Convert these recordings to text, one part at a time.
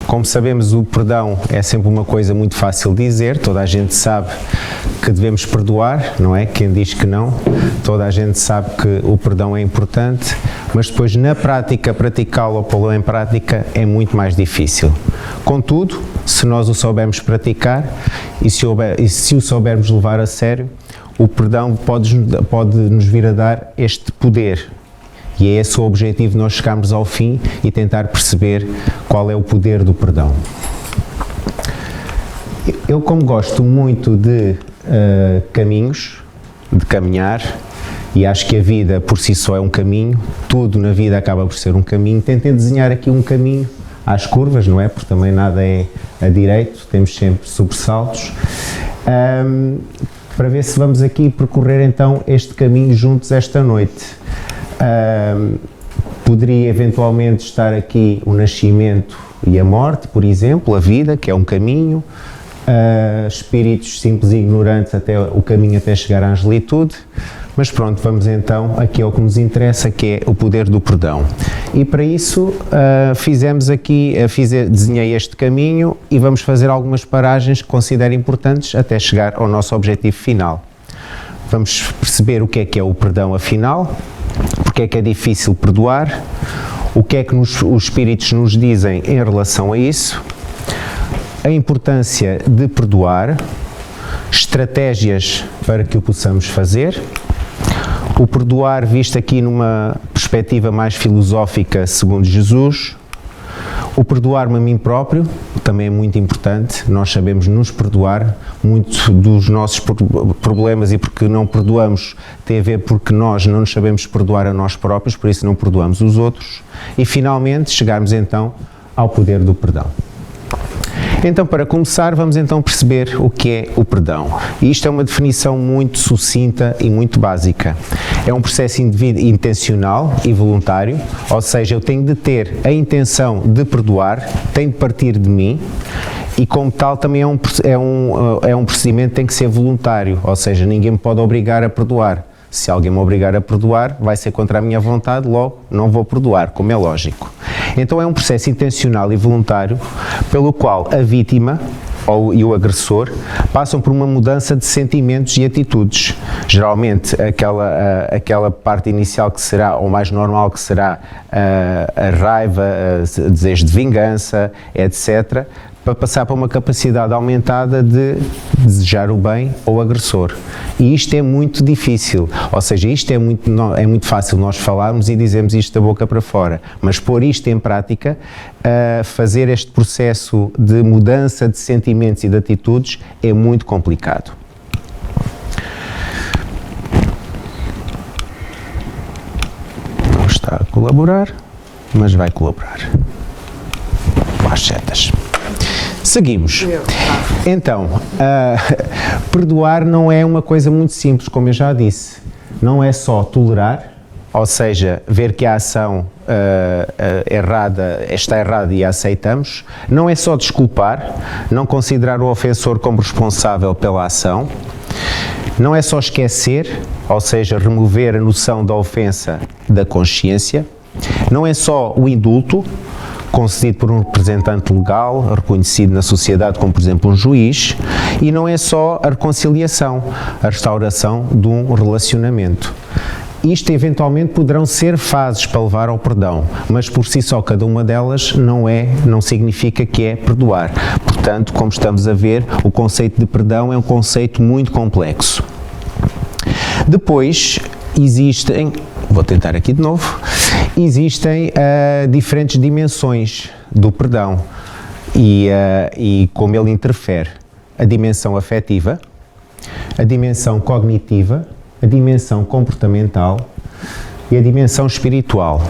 Como sabemos, o perdão é sempre uma coisa muito fácil de dizer, toda a gente sabe que devemos perdoar, não é? Quem diz que não, toda a gente sabe que o perdão é importante, mas depois na prática, praticá-lo ou pô-lo em prática é muito mais difícil. Contudo, se nós o soubermos praticar e se o soubermos levar a sério, o perdão pode nos vir a dar este poder. E é esse o objetivo de nós chegarmos ao fim e tentar perceber qual é o poder do perdão. Eu, como gosto muito de caminhos, de caminhar, e acho que a vida por si só é um caminho, tudo na vida acaba por ser um caminho, tentei desenhar aqui um caminho às curvas, não é? Porque também nada é a direito, temos sempre sobressaltos, para ver se vamos aqui percorrer então este caminho juntos esta noite. Poderia eventualmente estar aqui o nascimento e a morte, por exemplo, a vida, que é um caminho, espíritos simples e ignorantes, até o caminho até chegar à angelitude, mas pronto, vamos então aqui ao que nos interessa, que é o poder do perdão. E para isso desenhei este caminho e vamos fazer algumas paragens que considero importantes até chegar ao nosso objetivo final. Vamos perceber o que é o perdão afinal, porque é que é difícil perdoar, o que é que os espíritos nos dizem em relação a isso, a importância de perdoar, estratégias para que o possamos fazer, o perdoar visto aqui numa perspectiva mais filosófica segundo Jesus, o perdoar-me a mim próprio, também é muito importante, nós sabemos nos perdoar, muito dos nossos problemas e porque não perdoamos tem a ver porque nós não nos sabemos perdoar a nós próprios, por isso não perdoamos os outros, e finalmente chegarmos então ao poder do perdão. Então, para começar, vamos então perceber o que é o perdão. E isto é uma definição muito sucinta e muito básica. É um processo intencional e voluntário, ou seja, eu tenho de ter a intenção de perdoar, tem de partir de mim, e como tal também é um procedimento que tem que ser voluntário, ou seja, ninguém me pode obrigar a perdoar. Se alguém me obrigar a perdoar, vai ser contra a minha vontade, logo não vou perdoar, como é lógico. Então é um processo intencional e voluntário pelo qual a vítima e o agressor passam por uma mudança de sentimentos e atitudes. Geralmente aquela parte inicial que será, ou mais normal que será a raiva, o desejo de vingança, etc., para passar para uma capacidade aumentada de desejar o bem ao agressor. E isto é muito difícil, ou seja, isto é muito fácil nós falarmos e dizermos isto da boca para fora, mas pôr isto em prática, fazer este processo de mudança de sentimentos e de atitudes é muito complicado. Não está a colaborar, mas vai colaborar. Às setas. Seguimos. Então, perdoar não é uma coisa muito simples, como eu já disse. Não é só tolerar, ou seja, ver que a ação está errada e a aceitamos. Não é só desculpar, não considerar o ofensor como responsável pela ação. Não é só esquecer, ou seja, remover a noção da ofensa da consciência. Não é só o indulto, concedido por um representante legal, reconhecido na sociedade como, por exemplo, um juiz, e não é só a reconciliação, a restauração de um relacionamento. Isto, eventualmente, poderão ser fases para levar ao perdão, mas por si só, cada uma delas não significa que é perdoar. Portanto, como estamos a ver, o conceito de perdão é um conceito muito complexo. Depois, vou tentar aqui de novo, existem diferentes dimensões do perdão e como ele interfere. A dimensão afetiva, a dimensão cognitiva, a dimensão comportamental e a dimensão espiritual.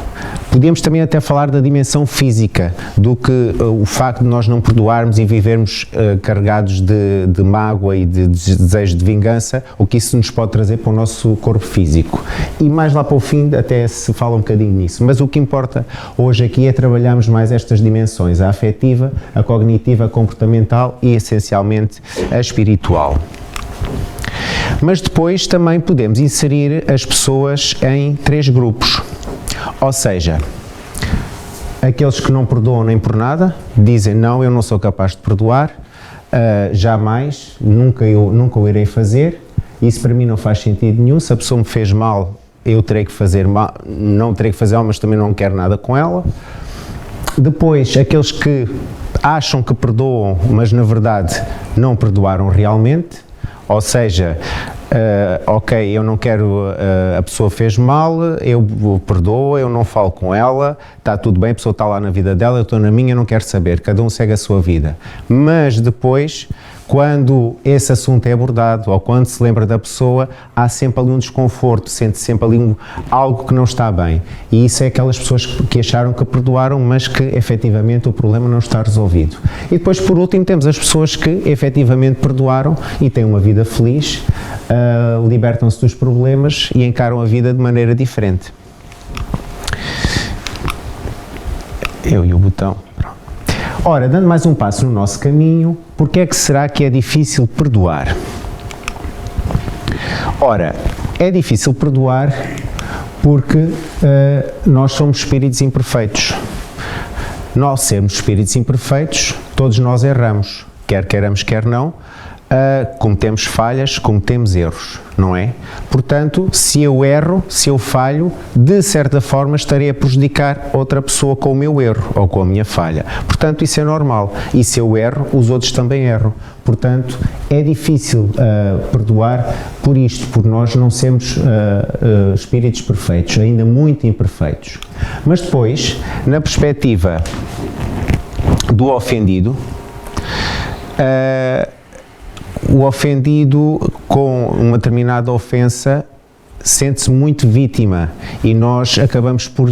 Podemos também até falar da dimensão física, do que o facto de nós não perdoarmos e vivermos carregados de mágoa e de desejo de vingança, o que isso nos pode trazer para o nosso corpo físico. E mais lá para o fim até se fala um bocadinho nisso, mas o que importa hoje aqui é trabalharmos mais estas dimensões, a afetiva, a cognitiva, a comportamental e essencialmente a espiritual. Mas depois também podemos inserir as pessoas em 3 grupos, ou seja, aqueles que não perdoam nem por nada, dizem não, eu não sou capaz de perdoar, jamais, nunca o irei fazer, isso para mim não faz sentido nenhum, se a pessoa me fez mal, eu terei que fazer mal, não terei que fazer mal, mas também não quero nada com ela. Depois, aqueles que acham que perdoam, mas na verdade não perdoaram realmente, ou seja, ok, eu não quero, a pessoa fez mal, eu perdoo, eu não falo com ela, está tudo bem, a pessoa está lá na vida dela, eu estou na minha, não quero saber, cada um segue a sua vida. Mas depois, quando esse assunto é abordado ou quando se lembra da pessoa, há sempre ali um desconforto, sente-se sempre ali algo que não está bem. E isso é aquelas pessoas que acharam que perdoaram, mas que efetivamente o problema não está resolvido. E depois, por último, temos as pessoas que efetivamente perdoaram e têm uma vida feliz, libertam-se dos problemas e encaram a vida de maneira diferente. Eu e o botão. Ora, dando mais um passo no nosso caminho, porque é que será que é difícil perdoar? Ora, é difícil perdoar porque nós somos espíritos imperfeitos. Nós sermos espíritos imperfeitos, todos nós erramos, quer queiramos, quer não, cometemos falhas, cometemos erros, não é? Portanto, se eu erro, se eu falho, de certa forma estarei a prejudicar outra pessoa com o meu erro ou com a minha falha. Portanto, isso é normal. E se eu erro, os outros também erram. Portanto, é difícil perdoar por isto, por nós não sermos espíritos perfeitos, ainda muito imperfeitos. Mas depois, na perspectiva do ofendido, o ofendido com uma determinada ofensa sente-se muito vítima e nós acabamos por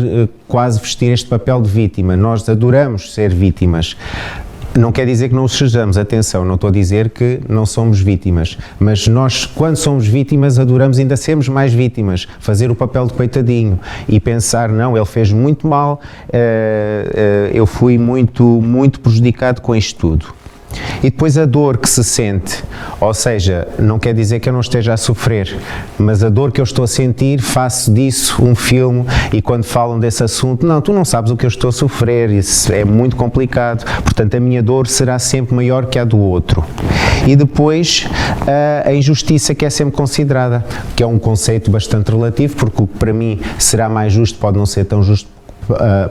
quase vestir este papel de vítima. Nós adoramos ser vítimas. Não quer dizer que não o sejamos, atenção, não estou a dizer que não somos vítimas, mas nós, quando somos vítimas, adoramos ainda sermos mais vítimas, fazer o papel de coitadinho e pensar, não, ele fez muito mal, eu fui muito prejudicado com isto tudo. E depois a dor que se sente, ou seja, não quer dizer que eu não esteja a sofrer, mas a dor que eu estou a sentir, faço disso um filme e quando falam desse assunto, não, tu não sabes o que eu estou a sofrer, isso é muito complicado, portanto a minha dor será sempre maior que a do outro. E depois a injustiça que é sempre considerada, que é um conceito bastante relativo, porque o que para mim será mais justo pode não ser tão justo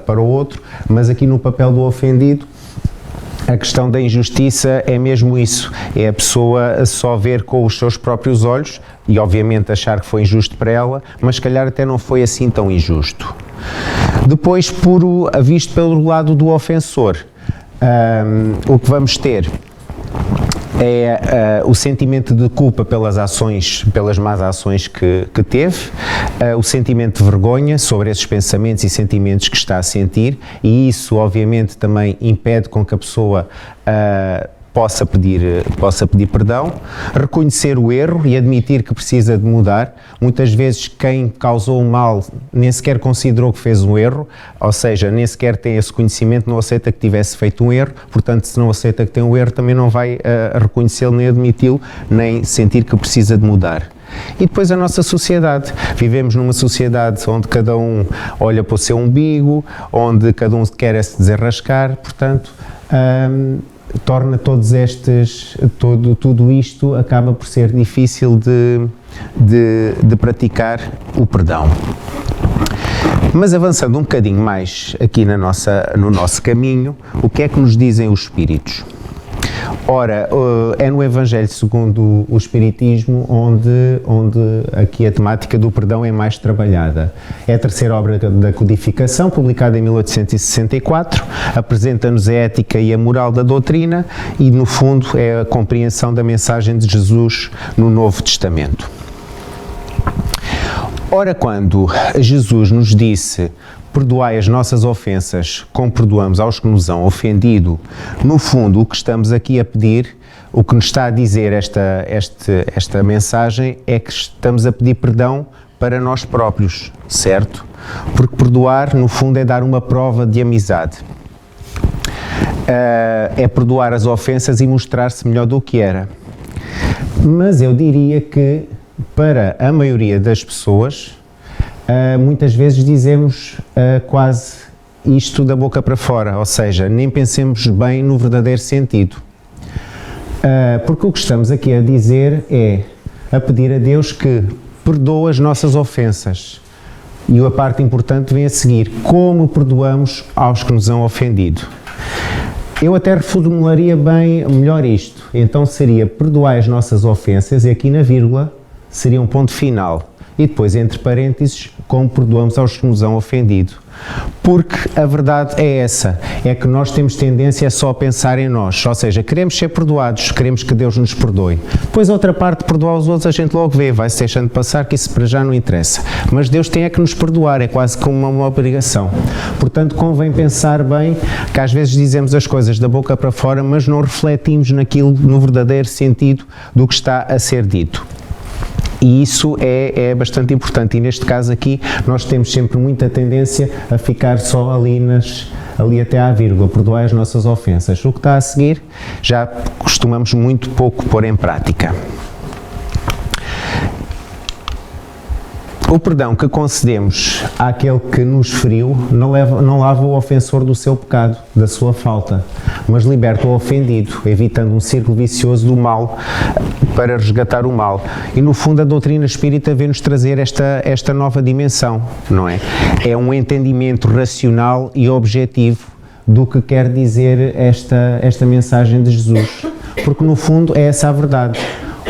para o outro, mas aqui no papel do ofendido, a questão da injustiça é mesmo isso, é a pessoa só ver com os seus próprios olhos e obviamente achar que foi injusto para ela, mas se calhar até não foi assim tão injusto. Depois, visto pelo lado do ofensor, o que vamos ter é o sentimento de culpa pelas más ações que teve, o sentimento de vergonha sobre esses pensamentos e sentimentos que está a sentir, e isso obviamente também impede com que a pessoa possa pedir perdão, reconhecer o erro e admitir que precisa de mudar. Muitas vezes quem causou o mal nem sequer considerou que fez um erro, ou seja, nem sequer tem esse conhecimento, não aceita que tivesse feito um erro, portanto se não aceita que tem um erro também não vai reconhecê-lo nem admiti-lo, nem sentir que precisa de mudar. E depois a nossa sociedade, vivemos numa sociedade onde cada um olha para o seu umbigo, onde cada um quer se desarrascar, portanto torna tudo isto acaba por ser difícil de praticar o perdão. Mas avançando um bocadinho mais aqui no nosso caminho, o que é que nos dizem os Espíritos? Ora, é no Evangelho segundo o Espiritismo onde aqui a temática do perdão é mais trabalhada. É a terceira obra da codificação, publicada em 1864, apresenta-nos a ética e a moral da doutrina e, no fundo, é a compreensão da mensagem de Jesus no Novo Testamento. Ora, quando Jesus nos disse perdoai as nossas ofensas como perdoamos aos que nos hão ofendido, no fundo o que estamos aqui a pedir, o que nos está a dizer esta mensagem é que estamos a pedir perdão para nós próprios, certo? Porque perdoar no fundo é dar uma prova de amizade. É perdoar as ofensas e mostrar-se melhor do que era. Mas eu diria que para a maioria das pessoas muitas vezes dizemos quase isto da boca para fora, ou seja, nem pensemos bem no verdadeiro sentido. Porque o que estamos aqui a dizer é a pedir a Deus que perdoe as nossas ofensas. E a parte importante vem a seguir: como perdoamos aos que nos han ofendido. Eu até reformularia bem melhor isto. Então seria: perdoai as nossas ofensas, e aqui na vírgula seria um ponto final. E depois, entre parênteses, como perdoamos aos que nos han ofendido. Porque a verdade é essa, é que nós temos tendência a só pensar em nós, ou seja, queremos ser perdoados, queremos que Deus nos perdoe. Depois a outra parte, perdoar os outros, a gente logo vê, vai-se deixando passar, que isso para já não interessa. Mas Deus tem é que nos perdoar, é quase como uma obrigação. Portanto, convém pensar bem, que às vezes dizemos as coisas da boca para fora, mas não refletimos no verdadeiro sentido do que está a ser dito. E isso é bastante importante, e neste caso aqui nós temos sempre muita tendência a ficar só ali até à vírgula, perdoar as nossas ofensas. O que está a seguir já costumamos muito pouco pôr em prática. O perdão que concedemos àquele que nos feriu não lava o ofensor do seu pecado, da sua falta, mas liberta o ofendido, evitando um círculo vicioso do mal para resgatar o mal. E no fundo a doutrina espírita vem-nos trazer esta nova dimensão, não é? É um entendimento racional e objetivo do que quer dizer esta mensagem de Jesus, porque no fundo é essa a verdade.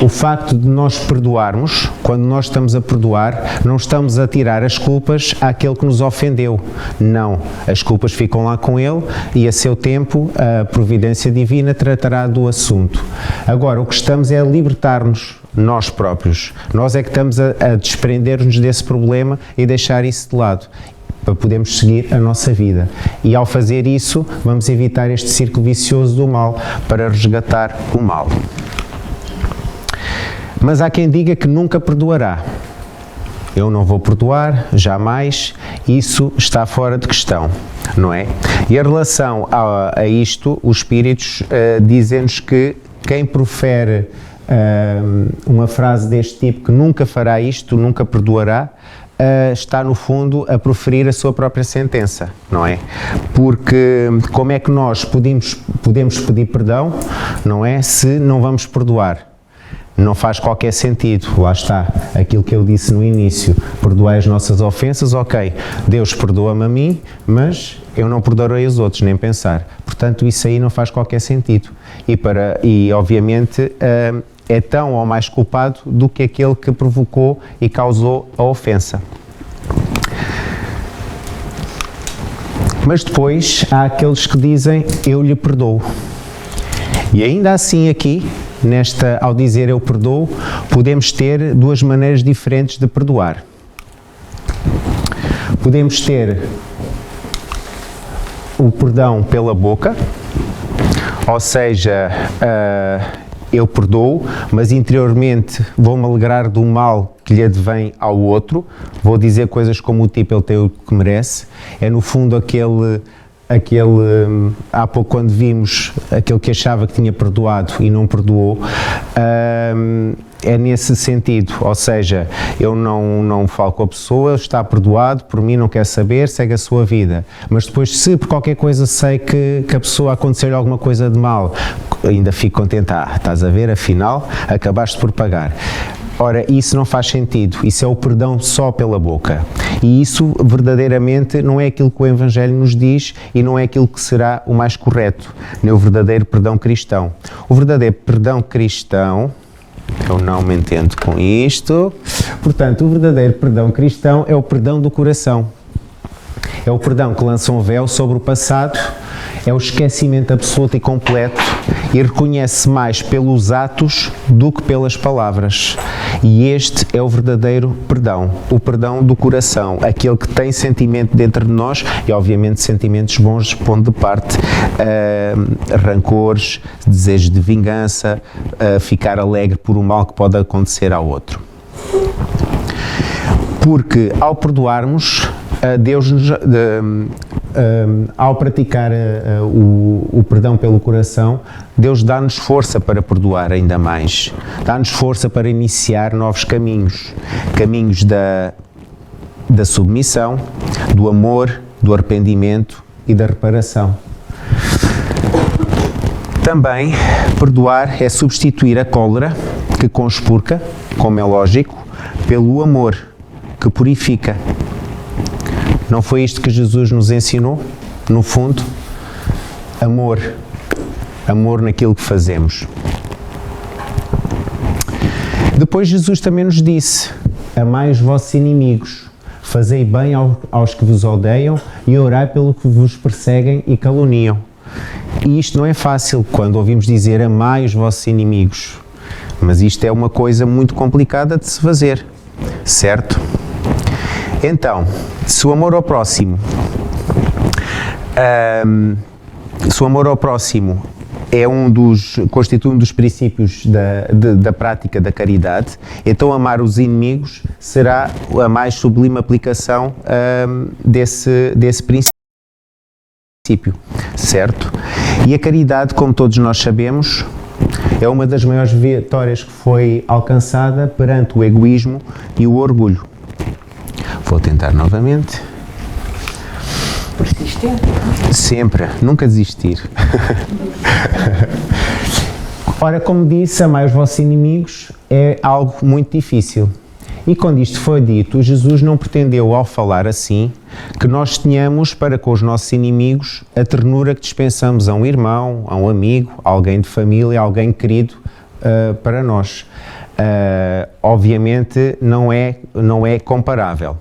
O facto de nós perdoarmos, quando nós estamos a perdoar, não estamos a tirar as culpas àquele que nos ofendeu. Não, as culpas ficam lá com ele e a seu tempo a providência divina tratará do assunto. Agora, o que estamos é a libertar-nos nós próprios. Nós é que estamos a desprender-nos desse problema e deixar isso de lado, para podermos seguir a nossa vida. E ao fazer isso, vamos evitar este círculo vicioso do mal, para resgatar o mal. Mas há quem diga que nunca perdoará. Eu não vou perdoar, jamais, isso está fora de questão, não é? E em relação a isto, os espíritos dizem-nos que quem profere uma frase deste tipo, que nunca fará isto, nunca perdoará, está no fundo a proferir a sua própria sentença, não é? Porque como é que nós podemos pedir perdão, não é, se não vamos perdoar? Não faz qualquer sentido. Lá está, aquilo que eu disse no início: perdoai as nossas ofensas, ok, Deus perdoa-me a mim, mas eu não perdoarei os outros, nem pensar. Portanto, isso aí não faz qualquer sentido. E obviamente, é tão ou mais culpado do que aquele que provocou e causou a ofensa. Mas depois há aqueles que dizem: eu lhe perdoo. E ainda assim aqui, ao dizer eu perdoo, podemos ter duas maneiras diferentes de perdoar. Podemos ter o perdão pela boca, ou seja, eu perdoo, mas interiormente vou-me alegrar do mal que lhe advém ao outro, vou dizer coisas como o tipo, ele tem o que merece. É no fundo aquele há pouco quando vimos aquele que achava que tinha perdoado e não perdoou, é nesse sentido, ou seja, eu não falo com a pessoa, está perdoado, por mim não quer saber, segue a sua vida, mas depois se por qualquer coisa sei que a pessoa acontecer alguma coisa de mal, ainda fico contente, estás a ver, afinal acabaste por pagar. Ora, isso não faz sentido, isso é o perdão só pela boca. E isso verdadeiramente não é aquilo que o Evangelho nos diz e não é aquilo que será o mais correto, nem o verdadeiro perdão cristão. O verdadeiro perdão cristão, eu não me entendo com isto, portanto, o verdadeiro perdão cristão é o perdão do coração. É o perdão que lança um véu sobre o passado, é o esquecimento absoluto e completo e reconhece mais pelos atos do que pelas palavras. E este é o verdadeiro perdão, o perdão do coração, aquele que tem sentimento dentro de nós e obviamente sentimentos bons, pondo de parte rancores, desejos de vingança, ficar alegre por um mal que pode acontecer ao outro. Porque ao perdoarmos, Deus ao praticar o perdão pelo coração, Deus dá-nos força para perdoar ainda mais, dá-nos força para iniciar novos caminhos da submissão, do amor, do arrependimento e da reparação. Também, perdoar é substituir a cólera, que conspurca, como é lógico, pelo amor, que purifica. Não foi isto que Jesus nos ensinou? No fundo, amor. Amor naquilo que fazemos. Depois Jesus também nos disse: amai os vossos inimigos, fazei bem aos que vos odeiam e orai pelo que vos perseguem e caluniam. E isto não é fácil quando ouvimos dizer amai os vossos inimigos, mas isto é uma coisa muito complicada de se fazer, certo? Então, se o amor ao próximo constitui um dos princípios da prática da caridade, então amar os inimigos será a mais sublime aplicação desse princípio, certo? E a caridade, como todos nós sabemos, é uma das maiores vitórias que foi alcançada perante o egoísmo e o orgulho. Vou tentar novamente. Persistente. Sempre, nunca desistir. Ora, como disse, amai os vossos inimigos é algo muito difícil. E quando isto foi dito, Jesus não pretendeu, ao falar assim, que nós tenhamos para com os nossos inimigos a ternura que dispensamos a um irmão, a um amigo, a alguém de família, a alguém querido para nós. Obviamente não é comparável.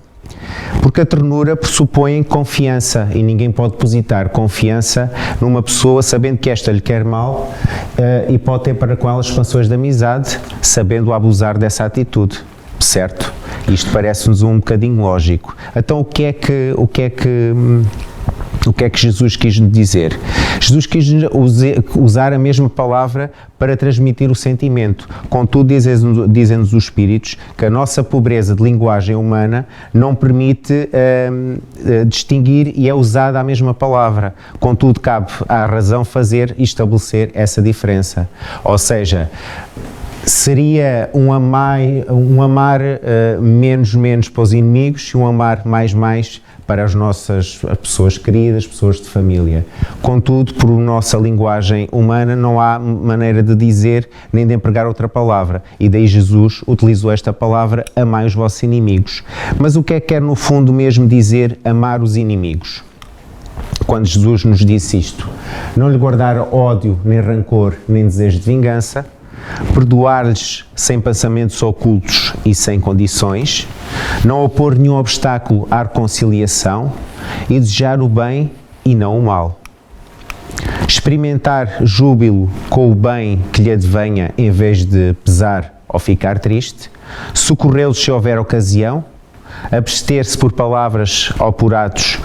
Porque a ternura pressupõe confiança e ninguém pode depositar confiança numa pessoa sabendo que esta lhe quer mal e pode ter para com ela expansões de amizade, sabendo abusar dessa atitude, certo? Isto parece-nos um bocadinho lógico. Então o que é que Jesus quis dizer? Jesus quis usar a mesma palavra para transmitir o sentimento. Contudo, dizem-nos os Espíritos que a nossa pobreza de linguagem humana não permite distinguir e é usada a mesma palavra. Contudo, cabe à razão fazer e estabelecer essa diferença. Ou seja, seria um amar menos para os inimigos e um amar mais para as nossas pessoas queridas, pessoas de família. Contudo, por nossa linguagem humana, não há maneira de dizer nem de empregar outra palavra. E daí Jesus utilizou esta palavra, amai os vossos inimigos. Mas o que é que quer no fundo mesmo dizer amar os inimigos? Quando Jesus nos disse isto, não lhe guardar ódio, nem rancor, nem desejo de vingança, perdoar-lhes sem pensamentos ocultos e sem condições, não opor nenhum obstáculo à reconciliação e desejar o bem e não o mal. Experimentar júbilo com o bem que lhe advenha em vez de pesar ou ficar triste, socorrê-los se houver ocasião, abster-se por palavras ou por atos,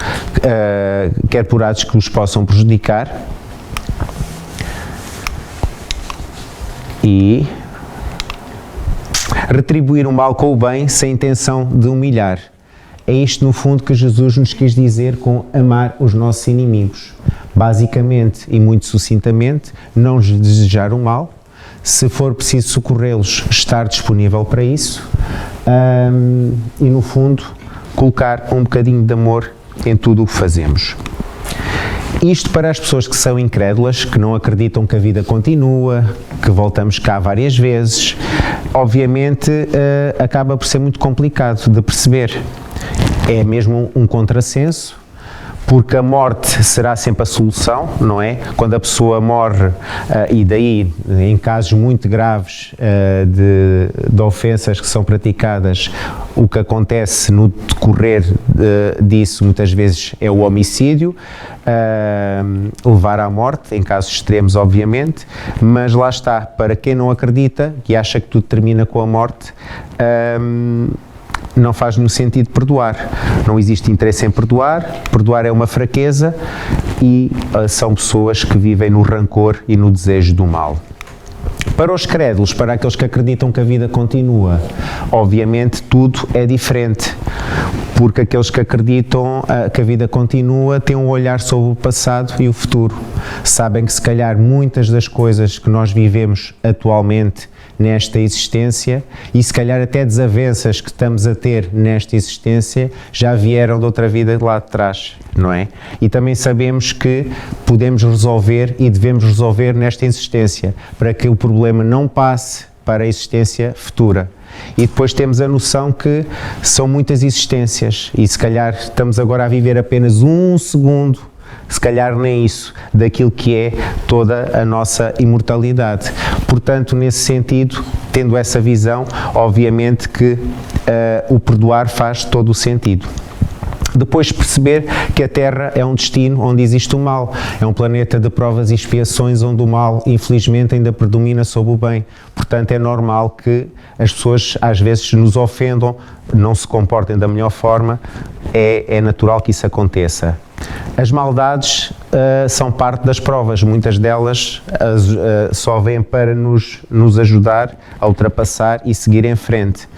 quer por atos que os possam prejudicar, e retribuir o mal com o bem sem intenção de humilhar. É isto, no fundo, que Jesus nos quis dizer com amar os nossos inimigos. Basicamente e muito sucintamente, não lhes desejar o mal, se for preciso socorrê-los, estar disponível para isso e, no fundo, colocar um bocadinho de amor em tudo o que fazemos. Isto para as pessoas que são incrédulas, que não acreditam que a vida continua, que voltamos cá várias vezes, obviamente acaba por ser muito complicado de perceber. É mesmo um contrassenso, porque a morte será sempre a solução, não é? Quando a pessoa morre, e daí, em casos muito graves de ofensas que são praticadas, o que acontece no decorrer disso, muitas vezes, é o homicídio, levar à morte, em casos extremos, obviamente, mas lá está, para quem não acredita, que acha que tudo termina com a morte, não faz no sentido de perdoar. Não existe interesse em perdoar, perdoar é uma fraqueza e são pessoas que vivem no rancor e no desejo do mal. Para os crédulos, para aqueles que acreditam que a vida continua, obviamente tudo é diferente, porque aqueles que acreditam que a vida continua têm um olhar sobre o passado e o futuro. Sabem que se calhar muitas das coisas que nós vivemos atualmente nesta existência e se calhar até desavenças que estamos a ter nesta existência já vieram de outra vida de lá de trás, não é? E também sabemos que podemos resolver e devemos resolver nesta existência para que o problema não passe para a existência futura. E depois temos a noção que são muitas existências e se calhar estamos agora a viver apenas um segundo, se calhar nem isso, daquilo que é toda a nossa imortalidade. Portanto, nesse sentido, tendo essa visão, obviamente que o perdoar faz todo o sentido. Depois perceber que a Terra é um destino onde existe o mal, é um planeta de provas e expiações onde o mal, infelizmente, ainda predomina sobre o bem. Portanto, é normal que as pessoas às vezes nos ofendam, não se comportem da melhor forma, é natural que isso aconteça. As maldades são parte das provas, muitas delas só vêm para nos ajudar a ultrapassar e seguir em frente.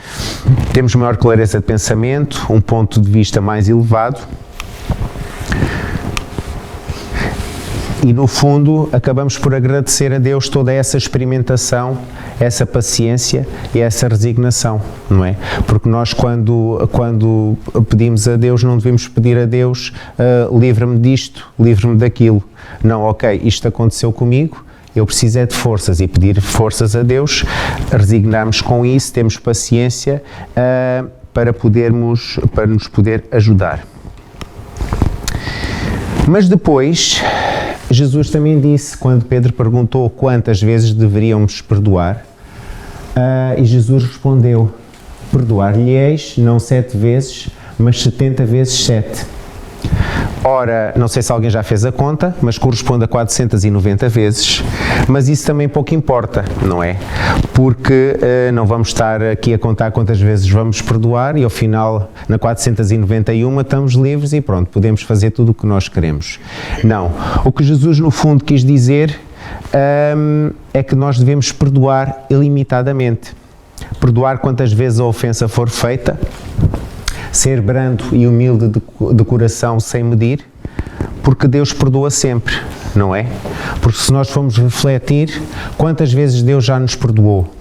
Temos maior clareza de pensamento, um ponto de vista mais elevado e, no fundo, acabamos por agradecer a Deus toda essa experimentação, essa paciência e essa resignação, não é? Porque nós, quando pedimos a Deus, não devemos pedir a Deus livra-me disto, livra-me daquilo. Não, ok, isto aconteceu comigo, eu preciso é de forças e pedir forças a Deus, resignarmos com isso, temos paciência para nos poder ajudar. Mas depois, Jesus também disse, quando Pedro perguntou quantas vezes deveríamos perdoar, e Jesus respondeu, perdoar-lhe-eis não 7 vezes, mas 70 vezes 7. Ora, não sei se alguém já fez a conta, mas corresponde a 490 vezes, mas isso também pouco importa, não é? Porque não vamos estar aqui a contar quantas vezes vamos perdoar e ao final, na 491, estamos livres e pronto, podemos fazer tudo o que nós queremos. Não. O que Jesus no fundo quis dizer é que nós devemos perdoar ilimitadamente. Perdoar quantas vezes a ofensa for feita, ser brando e humilde de coração sem medir, porque Deus perdoa sempre, não é? Porque se nós formos refletir, quantas vezes Deus já nos perdoou?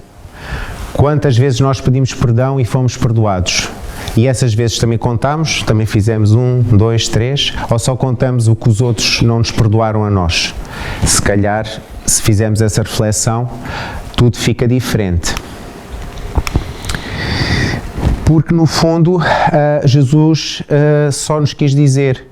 Quantas vezes nós pedimos perdão e fomos perdoados? E essas vezes também contamos, também fizemos 1, 2, 3, ou só contamos o que os outros não nos perdoaram a nós? Se calhar, se fizermos essa reflexão, tudo fica diferente. Porque no fundo Jesus só nos quis dizer,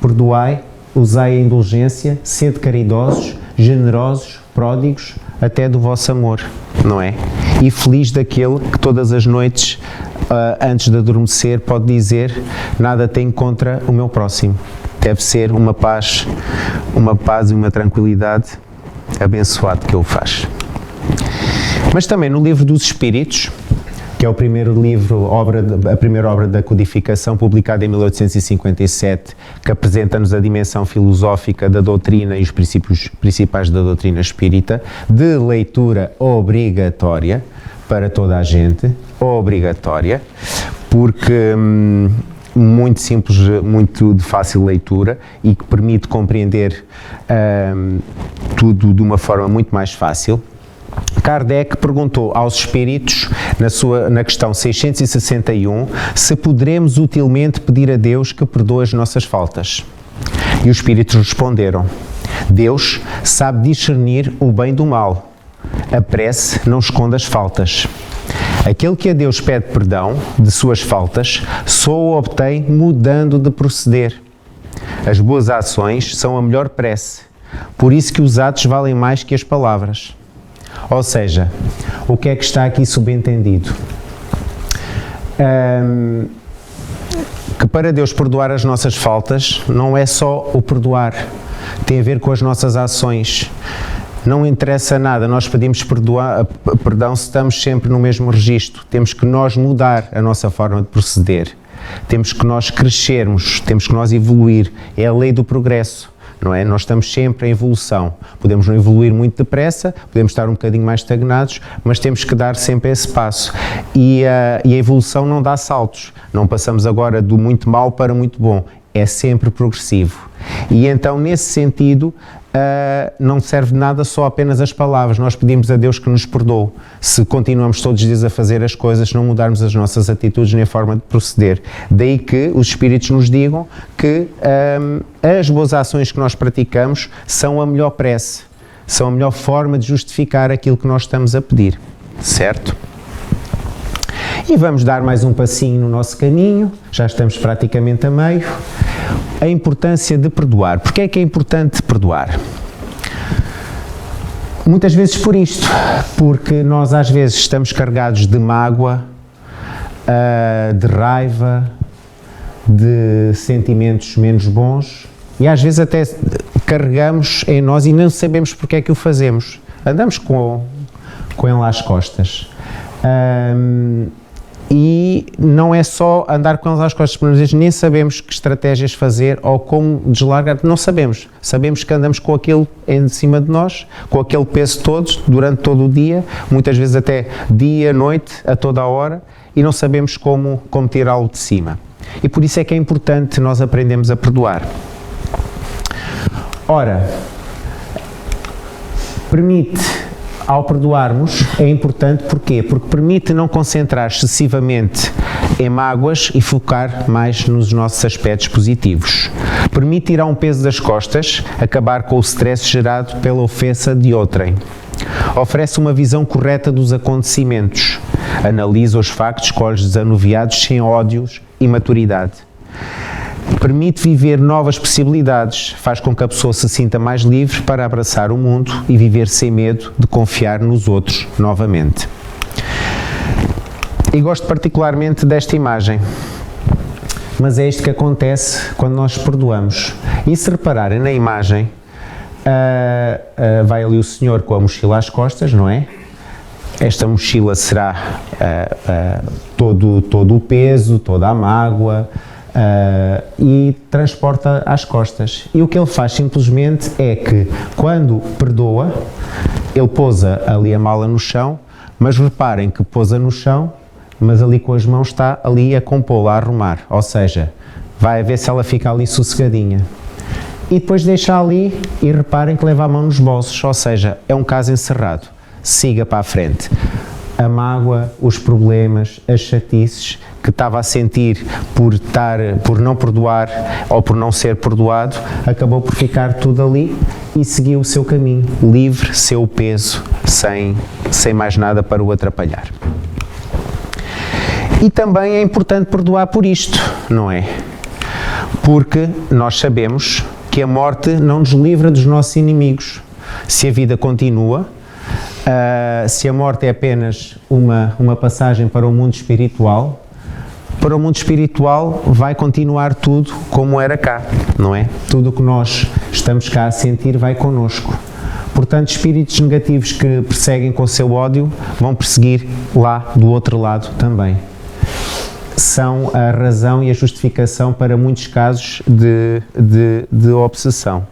perdoai, usai a indulgência, sede caridosos, generosos, pródigos, até do vosso amor, não é? E feliz daquele que todas as noites, antes de adormecer, pode dizer, nada tenho contra o meu próximo. Deve ser uma paz e uma tranquilidade abençoado que ele faz. Mas também no livro dos Espíritos, que é o primeiro livro, a primeira obra da codificação, publicada em 1857, que apresenta-nos a dimensão filosófica da doutrina e os princípios principais da doutrina espírita, de leitura obrigatória para toda a gente, obrigatória, porque muito simples, muito de fácil leitura e que permite compreender tudo de uma forma muito mais fácil. Kardec perguntou aos espíritos, na questão 661, se poderemos utilmente pedir a Deus que perdoe as nossas faltas. E os espíritos responderam, Deus sabe discernir o bem do mal. A prece não esconde as faltas. Aquele que a Deus pede perdão de suas faltas, só o obtém mudando de proceder. As boas ações são a melhor prece, por isso que os atos valem mais que as palavras. Ou seja, o que é que está aqui subentendido? Que para Deus perdoar as nossas faltas não é só o perdoar, tem a ver com as nossas ações. Não interessa nada, nós pedimos perdão se estamos sempre no mesmo registro. Temos que nós mudar a nossa forma de proceder. Temos que nós crescermos, temos que nós evoluir. É a lei do progresso. Não é? Nós estamos sempre em evolução. Podemos não evoluir muito depressa, podemos estar um bocadinho mais estagnados, mas temos que dar sempre esse passo. E a evolução não dá saltos. Não passamos agora do muito mau para muito bom. é sempre progressivo. E então, nesse sentido, não serve de nada só apenas as palavras. Nós pedimos a Deus que nos perdoe se continuamos todos os dias a fazer as coisas, não mudarmos as nossas atitudes nem a forma de proceder. Daí que os Espíritos nos digam que as boas ações que nós praticamos são a melhor prece, são a melhor forma de justificar aquilo que nós estamos a pedir, certo? E vamos dar mais um passinho no nosso caminho, já estamos praticamente a meio. A importância de perdoar. Porquê é que é importante perdoar? Muitas vezes por isto, porque nós às vezes estamos carregados de mágoa, de raiva, de sentimentos menos bons e às vezes até carregamos em nós e não sabemos porque é que o fazemos. Andamos com ele às costas. E não é só andar com eles às costas, porque às vezes nem sabemos que estratégias fazer ou como deslargar, não sabemos. Sabemos que andamos com aquilo em cima de nós, com aquele peso todo, durante todo o dia, muitas vezes até dia, noite, a toda a hora, e não sabemos como tirá-lo de cima. E por isso é que é importante nós aprendermos a perdoar. Ora, ao perdoarmos, é importante, porquê? Porque permite não concentrar excessivamente em mágoas e focar mais nos nossos aspectos positivos. Permite tirar um peso das costas, acabar com o stress gerado pela ofensa de outrem. Oferece uma visão correta dos acontecimentos. Analisa os factos com olhos desanuviados, sem ódios e maturidade. Permite viver novas possibilidades, faz com que a pessoa se sinta mais livre para abraçar o mundo e viver sem medo de confiar nos outros novamente. E gosto particularmente desta imagem, mas é isto que acontece quando nós perdoamos. E se repararem na imagem, vai ali o senhor com a mochila às costas, não é? Esta mochila será todo o peso, toda a mágoa, e transporta às costas. E o que ele faz simplesmente é que, quando perdoa, ele pousa ali a mala no chão, mas reparem que pousa no chão, mas ali com as mãos está ali a compô-la, a arrumar, ou seja, vai ver se ela fica ali sossegadinha. E depois deixa ali e reparem que leva a mão nos bolsos, ou seja, é um caso encerrado. Siga para a frente. A mágoa, os problemas, as chatices que estava a sentir por não perdoar ou por não ser perdoado, acabou por ficar tudo ali e seguiu o seu caminho, livre, seu peso, sem mais nada para o atrapalhar. E também é importante perdoar por isto, não é? Porque nós sabemos que a morte não nos livra dos nossos inimigos. Se a vida continua, se a morte é apenas uma passagem para o mundo espiritual, vai continuar tudo como era cá, não é? Tudo o que nós estamos cá a sentir vai connosco. Portanto, espíritos negativos que perseguem com o seu ódio vão perseguir lá do outro lado também. São a razão e a justificação para muitos casos de obsessão.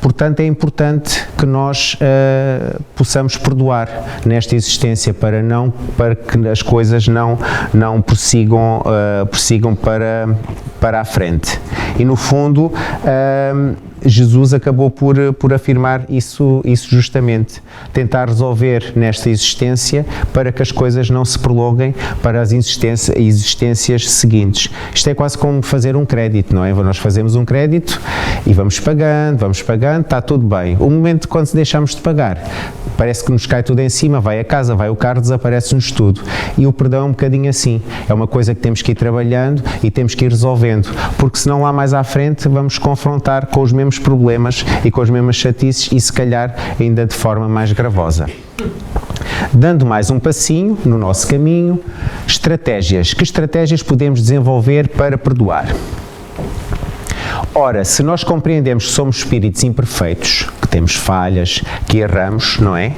Portanto, é importante que nós possamos perdoar nesta existência para que as coisas não prossigam para a frente. E no fundo, Jesus acabou por afirmar isso justamente, tentar resolver nesta existência para que as coisas não se prolonguem para as existências seguintes. Isto é quase como fazer um crédito, não é? Nós fazemos um crédito e vamos pagando, está tudo bem. O momento quando deixamos de pagar, parece que nos cai tudo em cima, vai a casa, vai o carro, desaparece-nos tudo. E o perdão é um bocadinho assim, é uma coisa que temos que ir trabalhando e temos que ir resolvendo, porque senão lá mais à frente vamos confrontar com os mesmos problemas e com as mesmas chatices e se calhar ainda de forma mais gravosa. Dando mais um passinho no nosso caminho, estratégias. Que estratégias podemos desenvolver para perdoar? Ora, se nós compreendemos que somos espíritos imperfeitos, que temos falhas, que erramos, não é?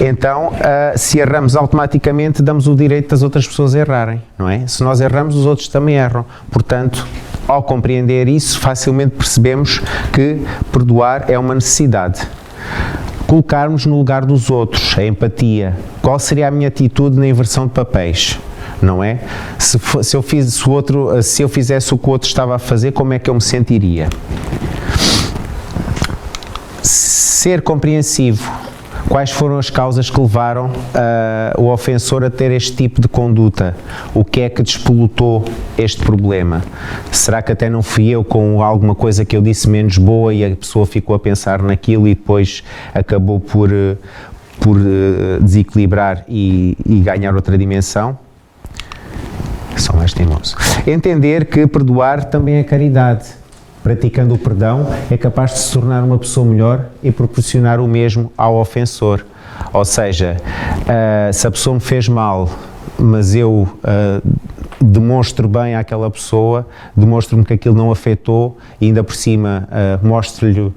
Então, se erramos automaticamente, damos o direito das outras pessoas a errarem, não é? Se nós erramos, os outros também erram. Portanto, ao compreender isso, facilmente percebemos que perdoar é uma necessidade. Colocarmos no lugar dos outros, a empatia. Qual seria a minha atitude na inversão de papéis? não é? Se eu fizesse o que o outro estava a fazer, como é que eu me sentiria? Ser compreensivo. Quais foram as causas que levaram o ofensor a ter este tipo de conduta? O que é que despolutou este problema? Será que até não fui eu com alguma coisa que eu disse menos boa e a pessoa ficou a pensar naquilo e depois acabou por desequilibrar e ganhar outra dimensão? Só mais teimoso. Entender que perdoar também é caridade. Praticando o perdão, é capaz de se tornar uma pessoa melhor e proporcionar o mesmo ao ofensor. Ou seja, se a pessoa me fez mal, mas eu demonstro bem àquela pessoa, demonstro-me que aquilo não afetou e ainda por cima mostro-lhe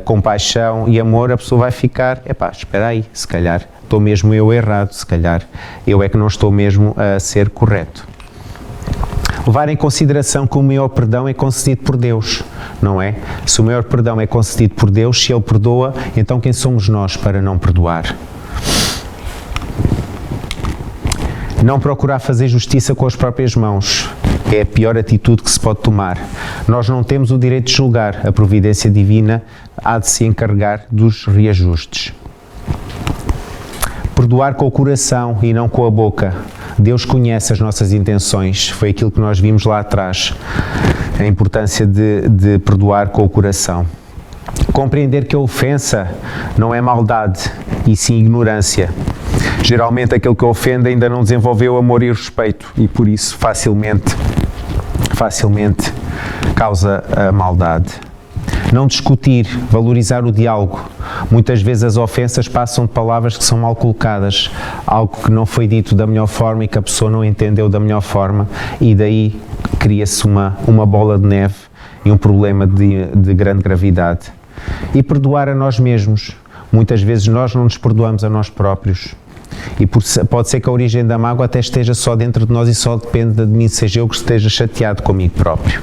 compaixão e amor, a pessoa vai ficar, espera aí, se calhar estou mesmo eu errado, se calhar eu é que não estou mesmo a ser correto. Levar em consideração que o maior perdão é concedido por Deus, não é? Se o maior perdão é concedido por Deus, se Ele perdoa, então quem somos nós para não perdoar? Não procurar fazer justiça com as próprias mãos é a pior atitude que se pode tomar. Nós não temos o direito de julgar, a providência divina há de se encarregar dos reajustes. Perdoar com o coração e não com a boca. Deus conhece as nossas intenções, foi aquilo que nós vimos lá atrás, a importância de perdoar com o coração. Compreender que a ofensa não é maldade, e sim ignorância. Geralmente aquele que ofende ainda não desenvolveu amor e respeito, e por isso facilmente causa a maldade. Não discutir, valorizar o diálogo. Muitas vezes as ofensas passam de palavras que são mal colocadas, algo que não foi dito da melhor forma e que a pessoa não entendeu da melhor forma, e daí cria-se uma bola de neve e um problema de grande gravidade. E perdoar a nós mesmos. Muitas vezes nós não nos perdoamos a nós próprios. E pode ser que a origem da mágoa até esteja só dentro de nós e só depende de mim, seja eu que esteja chateado comigo próprio.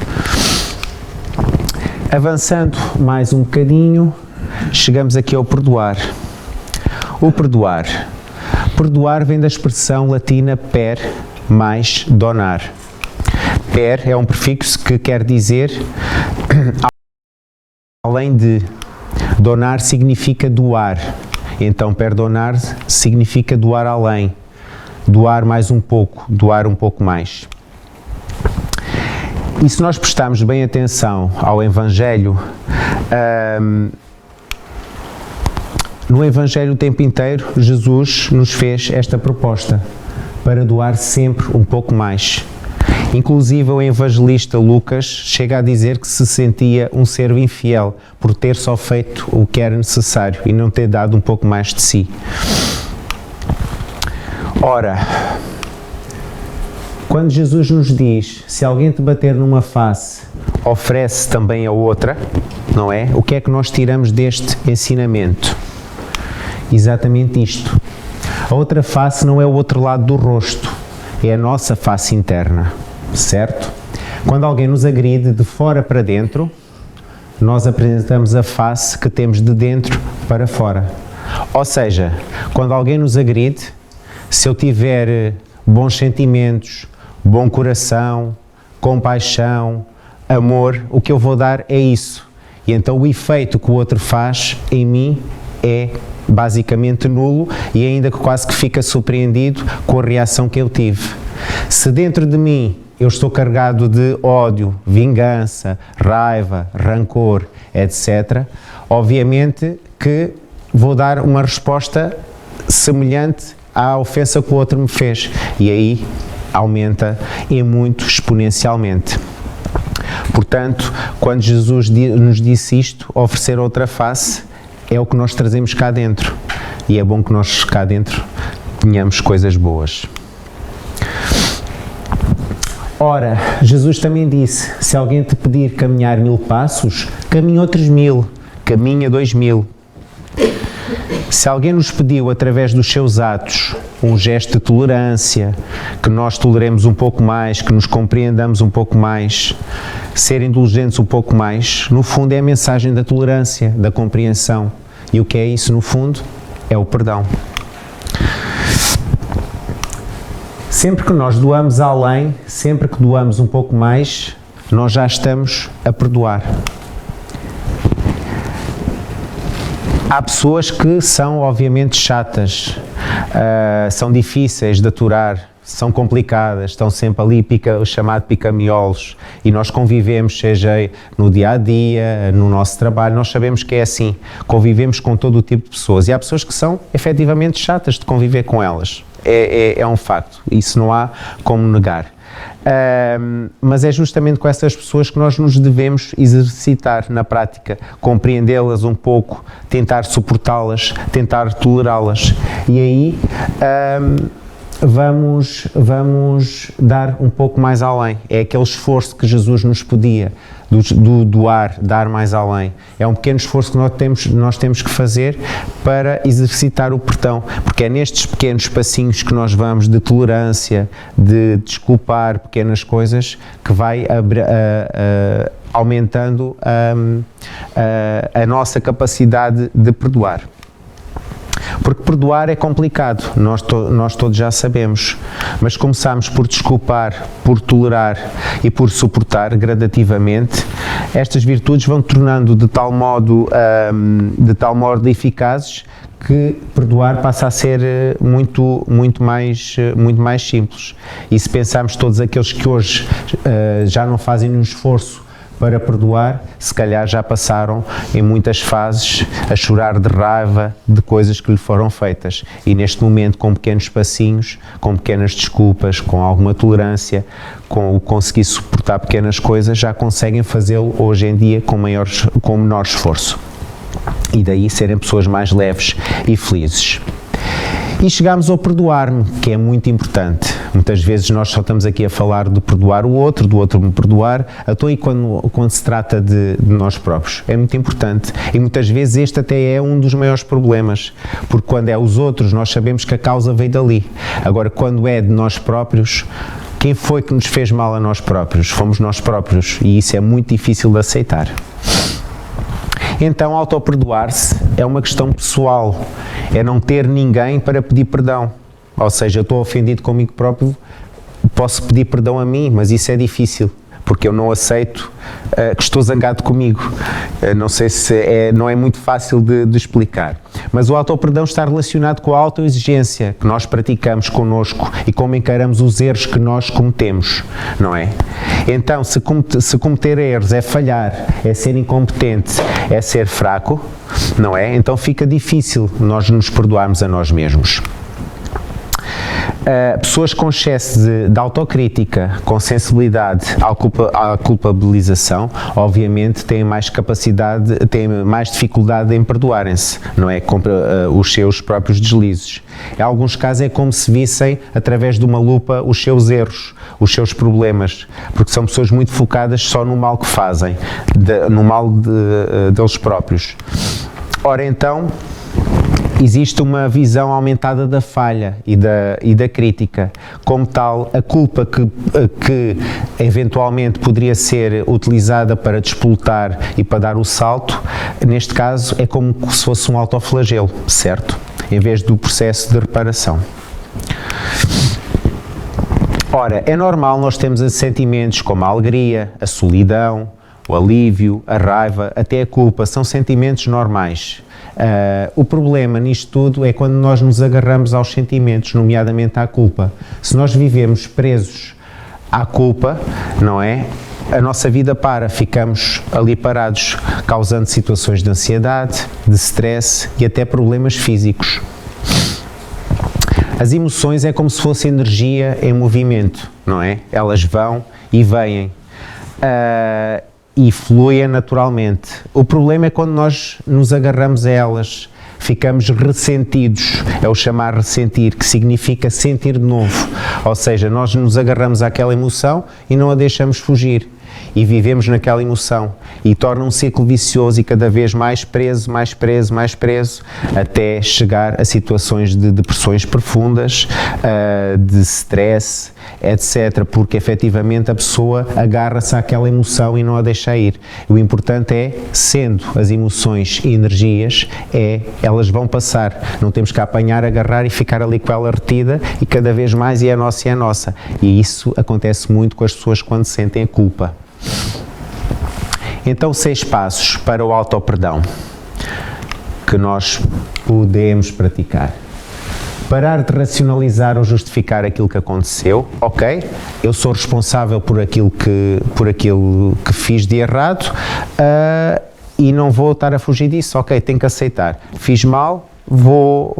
Avançando mais um bocadinho, chegamos aqui ao perdoar. O perdoar. Perdoar vem da expressão latina per mais donar. Per é um prefixo que quer dizer além de. Donar significa doar. Então perdonar significa doar além. Doar mais um pouco, doar um pouco mais. E se nós prestarmos bem atenção ao Evangelho, no Evangelho o tempo inteiro, Jesus nos fez esta proposta para doar sempre um pouco mais. Inclusive o evangelista Lucas chega a dizer que se sentia um servo infiel por ter só feito o que era necessário e não ter dado um pouco mais de si. Ora, quando Jesus nos diz, se alguém te bater numa face, oferece também a outra, não é? O que é que nós tiramos deste ensinamento? Exatamente isto. A outra face não é o outro lado do rosto, é a nossa face interna, certo? Quando alguém nos agride de fora para dentro, nós apresentamos a face que temos de dentro para fora. Ou seja, quando alguém nos agride, se eu tiver bons sentimentos, bom coração, compaixão, amor, o que eu vou dar é isso. E então o efeito que o outro faz em mim é basicamente nulo e ainda que quase que fica surpreendido com a reação que eu tive. Se dentro de mim eu estou carregado de ódio, vingança, raiva, rancor, etc., obviamente que vou dar uma resposta semelhante à ofensa que o outro me fez. E aí aumenta e muito exponencialmente. Portanto, quando Jesus nos disse isto, oferecer outra face, é o que nós trazemos cá dentro. E é bom que nós cá dentro tenhamos coisas boas. Ora, Jesus também disse, se alguém te pedir caminhar 1000 passos, caminha outros 1000, caminha 2000. Se alguém nos pediu, através dos seus atos, um gesto de tolerância, que nós toleremos um pouco mais, que nos compreendamos um pouco mais, ser indulgentes um pouco mais, no fundo é a mensagem da tolerância, da compreensão. E o que é isso, no fundo? É o perdão. Sempre que nós doamos além, sempre que doamos um pouco mais, nós já estamos a perdoar. Há pessoas que são obviamente chatas, são difíceis de aturar, são complicadas, estão sempre ali, o chamado pica-miolos, e nós convivemos, seja no dia-a-dia, no nosso trabalho, nós sabemos que é assim, convivemos com todo o tipo de pessoas, e há pessoas que são efetivamente chatas de conviver com elas, é um facto, isso não há como negar. Mas é justamente com essas pessoas que nós nos devemos exercitar na prática, compreendê-las um pouco, tentar suportá-las, tentar tolerá-las, e aí vamos dar um pouco mais além. É aquele esforço que Jesus nos pedia, do doar, dar mais além. É um pequeno esforço que nós temos que fazer para exercitar o perdão, porque é nestes pequenos passinhos que nós vamos de tolerância, de desculpar pequenas coisas, que vai aumentando a nossa capacidade de perdoar. Porque perdoar é complicado, nós todos já sabemos, mas começamos por desculpar, por tolerar e por suportar gradativamente, estas virtudes vão tornando de tal modo eficazes que perdoar passa a ser muito mais simples. E se pensarmos todos aqueles que hoje já não fazem nenhum esforço para perdoar, se calhar já passaram em muitas fases a chorar de raiva de coisas que lhe foram feitas, e neste momento, com pequenos passinhos, com pequenas desculpas, com alguma tolerância, com o conseguir suportar pequenas coisas, já conseguem fazê-lo hoje em dia com menor esforço, e daí serem pessoas mais leves e felizes. E chegamos ao perdoar-me, que é muito importante. Muitas vezes nós só estamos aqui a falar de perdoar o outro, do outro me perdoar, e quando se trata de nós próprios. É muito importante, e muitas vezes este até é um dos maiores problemas, porque quando é os outros nós sabemos que a causa veio dali. Agora, quando é de nós próprios, quem foi que nos fez mal a nós próprios? Fomos nós próprios, e isso é muito difícil de aceitar. Então, autoperdoar-se é uma questão pessoal, é não ter ninguém para pedir perdão. Ou seja, eu estou ofendido comigo próprio, posso pedir perdão a mim, mas isso é difícil, porque eu não aceito que estou zangado comigo. Não sei se não é muito fácil de explicar. Mas o autoperdão está relacionado com a autoexigência que nós praticamos connosco e como encaramos os erros que nós cometemos, não é? Então, se cometer erros é falhar, é ser incompetente, é ser fraco, não é? Então fica difícil nós nos perdoarmos a nós mesmos. Pessoas com excesso de autocrítica, com sensibilidade à culpabilização, obviamente têm mais capacidade, têm mais dificuldade em perdoarem-se, não é? Com os seus próprios deslizes. Em alguns casos é como se vissem, através de uma lupa, os seus erros, os seus problemas, porque são pessoas muito focadas só no mal que fazem, no mal deles próprios. Ora então, existe uma visão aumentada da falha e da crítica. Como tal, a culpa que eventualmente poderia ser utilizada para despoletar e para dar o salto, neste caso é como se fosse um autoflagelo, certo? Em vez do processo de reparação. Ora, é normal nós termos sentimentos como a alegria, a solidão, o alívio, a raiva, até a culpa, são sentimentos normais. O problema nisto tudo é quando nós nos agarramos aos sentimentos, nomeadamente à culpa. Se nós vivemos presos à culpa, não é? A nossa vida ficamos ali parados, causando situações de ansiedade, de stress e até problemas físicos. As emoções é como se fosse energia em movimento, não é? Elas vão e vêm. E fluem naturalmente. O problema é quando nós nos agarramos a elas, ficamos ressentidos, é o chamar ressentir, que significa sentir de novo, ou seja, nós nos agarramos àquela emoção e não a deixamos fugir. e vivemos naquela emoção e torna um ciclo vicioso e cada vez mais preso, até chegar a situações de depressões profundas, de stress, etc, porque efetivamente a pessoa agarra-se àquela emoção e não a deixa ir. O importante é, sendo as emoções e energias, elas vão passar, não temos que apanhar, agarrar e ficar ali com ela retida e cada vez mais é a nossa. E isso acontece muito com as pessoas quando sentem a culpa. Então, 6 passos para o auto-perdão que nós podemos praticar. Parar de racionalizar ou justificar aquilo que aconteceu. Ok, eu sou responsável por aquilo que fiz de errado e não vou estar a fugir disso. Ok, tenho que aceitar. Fiz mal, vou